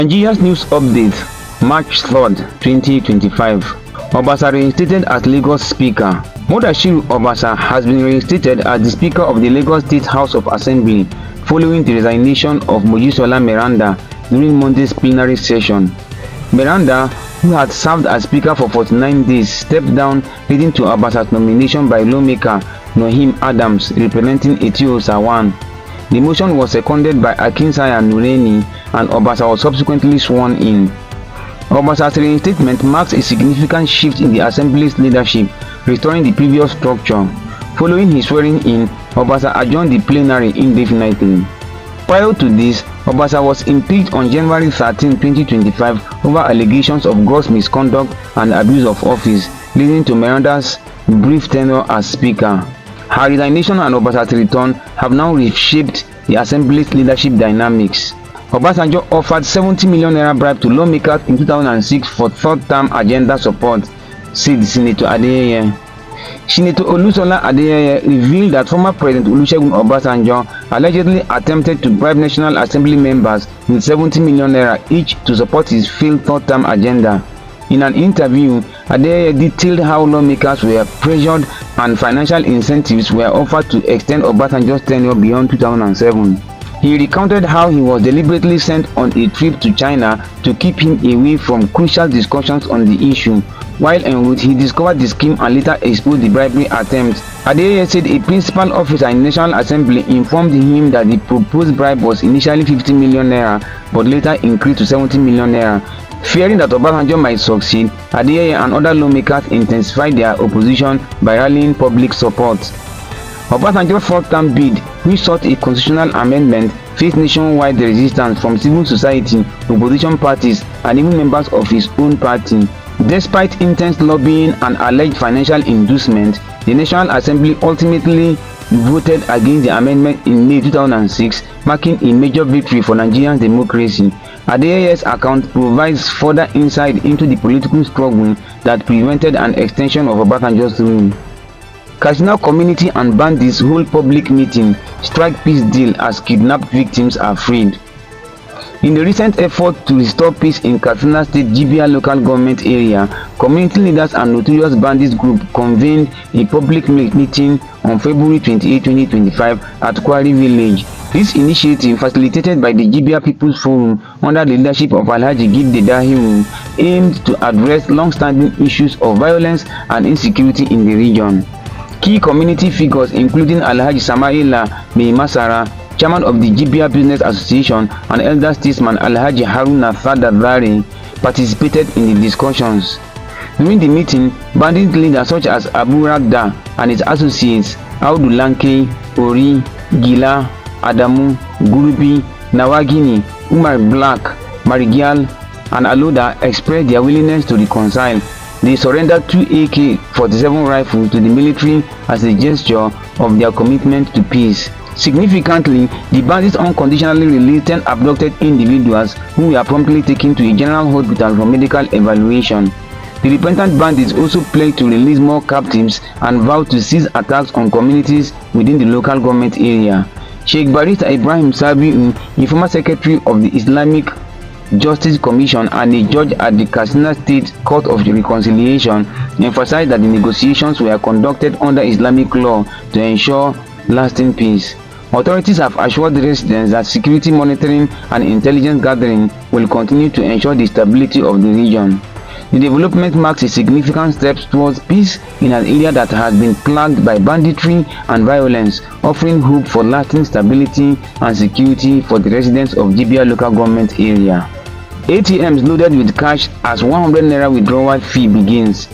Nigeria's news update, March 3rd, 2025. Obasa reinstated as Lagos Speaker. Mudashiru Obasa has been reinstated as the Speaker of the Lagos State House of Assembly following the resignation of Mojisola Meranda during Monday's plenary session. Meranda, who had served as Speaker for 49 days, stepped down, leading to Obasa's nomination by lawmaker Noheem Adams, representing Etiosa 1. The motion was seconded by Akinsanya Nureni, and Obasa was subsequently sworn in. Obasa's reinstatement marks a significant shift in the Assembly's leadership, restoring the previous structure. Following his swearing-in, Obasa adjourned the plenary indefinitely. Prior to this, Obasa was impeached on January 13, 2025 over allegations of gross misconduct and abuse of office, leading to Miranda's brief tenure as Speaker. Her resignation and Obasa's return have now reshaped the Assembly's leadership dynamics. Obasanjo offered 70 million naira bribe to lawmakers in 2006 for third-term agenda support, said Senator Adeyeye. Senator Olusola Adeyeye revealed that former President Olusegun Obasanjo allegedly attempted to bribe National Assembly members with 70 million naira each to support his failed third-term agenda. In an interview, Adeyeye detailed how lawmakers were pressured and financial incentives were offered to extend Obasanjo's tenure beyond 2007. He recounted how he was deliberately sent on a trip to China to keep him away from crucial discussions on the issue. While en route, he discovered the scheme and later exposed the bribery attempt. Adeyeye said a principal officer in National Assembly informed him that the proposed bribe was initially 50 million naira but later increased to 70 million naira. Fearing that Obasanjo might succeed, Adeyeye and other lawmakers intensified their opposition by rallying public support. Obasanjo's fourth-term bid, which sought a constitutional amendment, faced nationwide resistance from civil society, opposition parties, and even members of his own party. Despite intense lobbying and alleged financial inducement, the National Assembly ultimately voted against the amendment in May 2006, marking a major victory for Nigerian democracy. Adeyeye's account provides further insight into the political struggle that prevented an extension of Obasanjo's rule. Katsina community and bandits hold public meeting, strike peace deal as kidnapped victims are freed. In the recent effort to restore peace in Katsina State Jibia local government area, community leaders and notorious bandits group convened a public meeting on February 28, 2025 at Kwari village. This initiative, facilitated by the Jibia People's Forum under the leadership of Alhaji Gidde Dahiru, aimed to address long-standing issues of violence and insecurity in the region. Key community figures including Alhaji Samaila Masara, chairman of the Jibia Business Association, and elder statesman Alhaji Haruna Thadadari participated in the discussions. During the meeting, bandit leaders such as Abu Ragda and his associates Audu Lanke, Ori, Gila, Adamu, Gurubi, Nawagini, Umar Black, Marigial, and Aloda expressed their willingness to reconcile. They surrendered 2 AK-47 rifles to the military as a gesture of their commitment to peace. Significantly, the bandits unconditionally released 10 abducted individuals who were promptly taken to a general hospital for medical evaluation. The repentant bandits also pledged to release more captives and vowed to cease attacks on communities within the local government area. Sheikh Barrister Ibrahim Sabiu, a former secretary of the Islamic Justice Commission and a judge at the Katsina State Court of Reconciliation, emphasized that the negotiations were conducted under Islamic law to ensure lasting peace. Authorities have assured the residents that security monitoring and intelligence gathering will continue to ensure the stability of the region. The development marks a significant step towards peace in an area that has been plagued by banditry and violence, offering hope for lasting stability and security for the residents of Jibia local government area. ATMs loaded with cash as 100 naira withdrawal fee begins.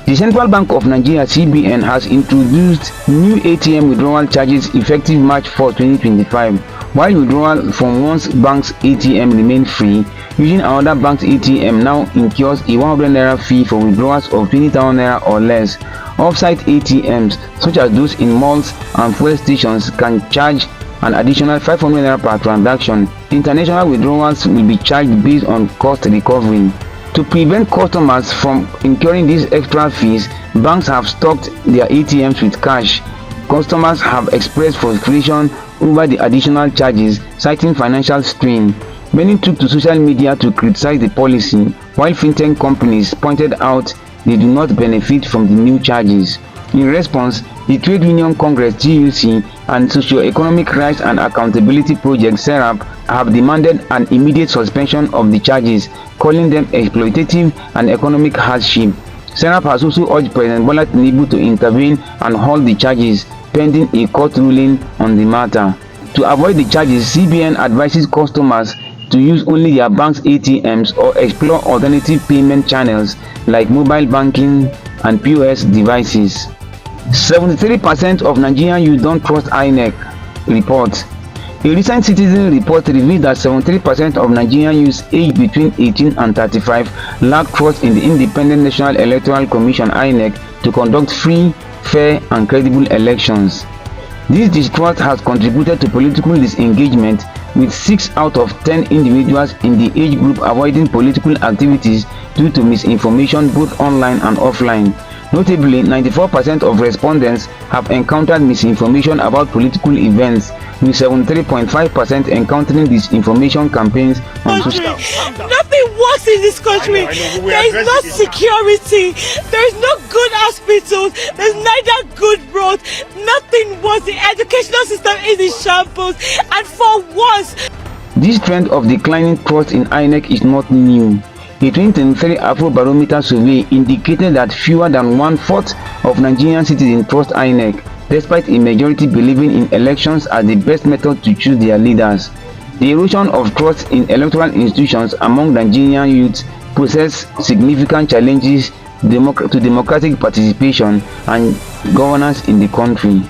The Central Bank of Nigeria (CBN) has introduced new ATM withdrawal charges effective March 4, 2025. While withdrawal from one bank's ATM remain free, using another bank's ATM now incurs a 100 naira fee for withdrawals of 20,000 naira or less. Off-site ATMs, such as those in malls and fuel stations, can charge an additional 500 naira per transaction. International withdrawals will be charged based on cost recovery. To prevent customers from incurring these extra fees, banks have stocked their ATMs with cash. Customers have expressed frustration over the additional charges, citing financial strain. Many took to social media to criticize the policy, while fintech companies pointed out they do not benefit from the new charges. In response, the Trade Union Congress (TUC) and Socio-Economic Rights and Accountability Project (SERAP) have demanded an immediate suspension of the charges, calling them exploitative and economic hardship. SERAP has also urged President Bola Tinubu to intervene and halt the charges, pending a court ruling on the matter. To avoid the charges, CBN advises customers to use only their bank's ATMs or explore alternative payment channels like mobile banking and POS devices. 73% of Nigerian youth don't trust INEC report. A recent Citizen report revealed that 73% of Nigerian youths aged between 18 and 35 lack trust in the Independent National Electoral Commission (INEC) to conduct free, fair, and credible elections. This distrust has contributed to political disengagement, with 6 out of 10 individuals in the age group avoiding political activities due to misinformation both online and offline. Notably, 94% of respondents have encountered misinformation about political events, with 73.5% encountering disinformation campaigns on social media. Nothing works in this country. There is no security. There is no good hospitals. There is neither good roads. Nothing works. The educational system is in shambles. And for once, this trend of declining trust in INEC is not new. A 2023 Afrobarometer survey indicated that fewer than 1/4 of Nigerian citizens trust INEC, despite a majority believing in elections as the best method to choose their leaders. The erosion of trust in electoral institutions among Nigerian youth poses significant challenges to democratic participation and governance in the country.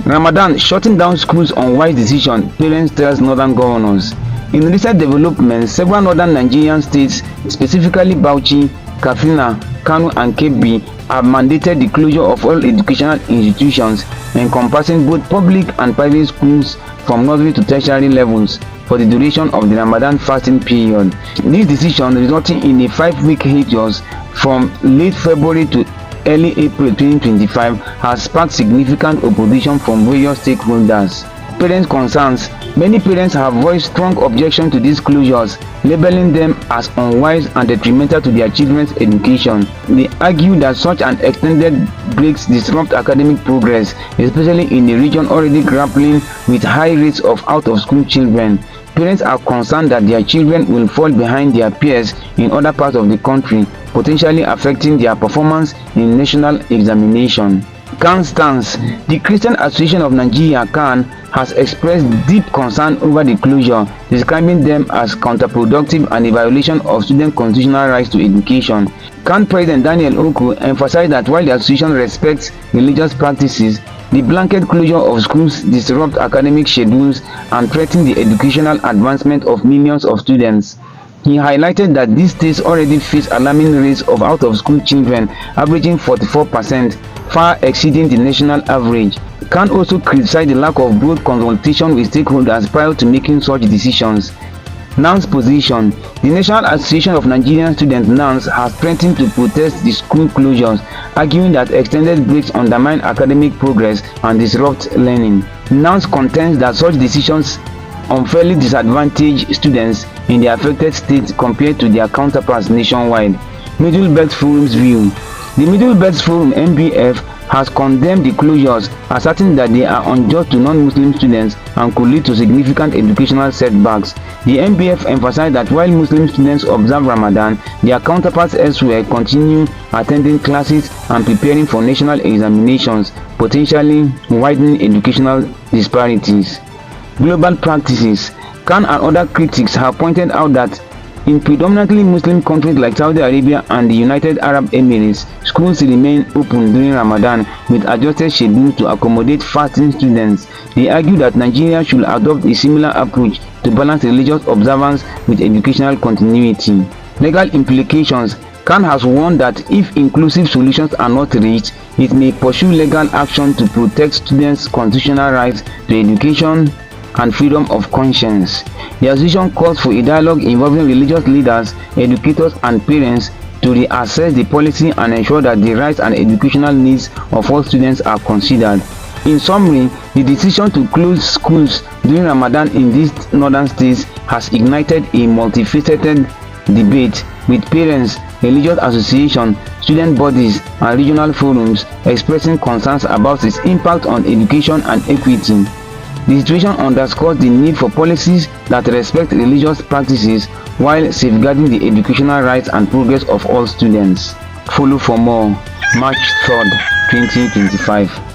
Ramadan shutting down schools on wise decision, parents tell northern governors. In recent developments, several northern Nigerian states, specifically Bauchi, Katsina, Kano, and Kebbi, have mandated the closure of all educational institutions encompassing both public and private schools from nursery to tertiary levels for the duration of the Ramadan fasting period. This decision, resulting in a 5-week hiatus from late February to early April 2025, has sparked significant opposition from various stakeholders. Parents' concerns. Many parents have voiced strong objection to these closures, labeling them as unwise and detrimental to their children's education. They argue that such an extended breaks disrupt academic progress, especially in a region already grappling with high rates of out-of-school children. Parents are concerned that their children will fall behind their peers in other parts of the country, potentially affecting their performance in national examination. CAN stance. The Christian Association of Nigeria (CAN) has expressed deep concern over the closure, describing them as counterproductive and a violation of student constitutional rights to education. CAN President Daniel Oko emphasized that while the association respects religious practices, the blanket closure of schools disrupts academic schedules and threatens the educational advancement of millions of students. He highlighted that these states already face alarming rates of out-of-school children, averaging 44%, far exceeding the national average. CAN also criticized the lack of broad consultation with stakeholders prior to making such decisions. NANS position. The National Association of Nigerian Students (NANS) has threatened to protest the school closures, arguing that extended breaks undermine academic progress and disrupt learning. NANS contends that such decisions unfairly disadvantage students in the affected states compared to their counterparts nationwide. Middle Belt Forum's view. The Middle Belt Forum (MBF) has condemned the closures, asserting that they are unjust to non-Muslim students and could lead to significant educational setbacks. The MBF emphasized that while Muslim students observe Ramadan, their counterparts elsewhere continue attending classes and preparing for national examinations, potentially widening educational disparities. Global practices. CAN and other critics have pointed out that in predominantly Muslim countries like Saudi Arabia and the United Arab Emirates, schools remain open during Ramadan with adjusted schedules to accommodate fasting students. They argue that Nigeria should adopt a similar approach to balance religious observance with educational continuity. Legal implications. CAN has warned that if inclusive solutions are not reached, it may pursue legal action to protect students' constitutional rights to education and freedom of conscience. The association calls for a dialogue involving religious leaders, educators, and parents to reassess the policy and ensure that the rights and educational needs of all students are considered. In summary, the decision to close schools during Ramadan in these northern states has ignited a multifaceted debate, with parents, religious associations, student bodies, and regional forums expressing concerns about its impact on education and equity. The situation underscores the need for policies that respect religious practices while safeguarding the educational rights and progress of all students. Follow for more. March 3rd, 2025.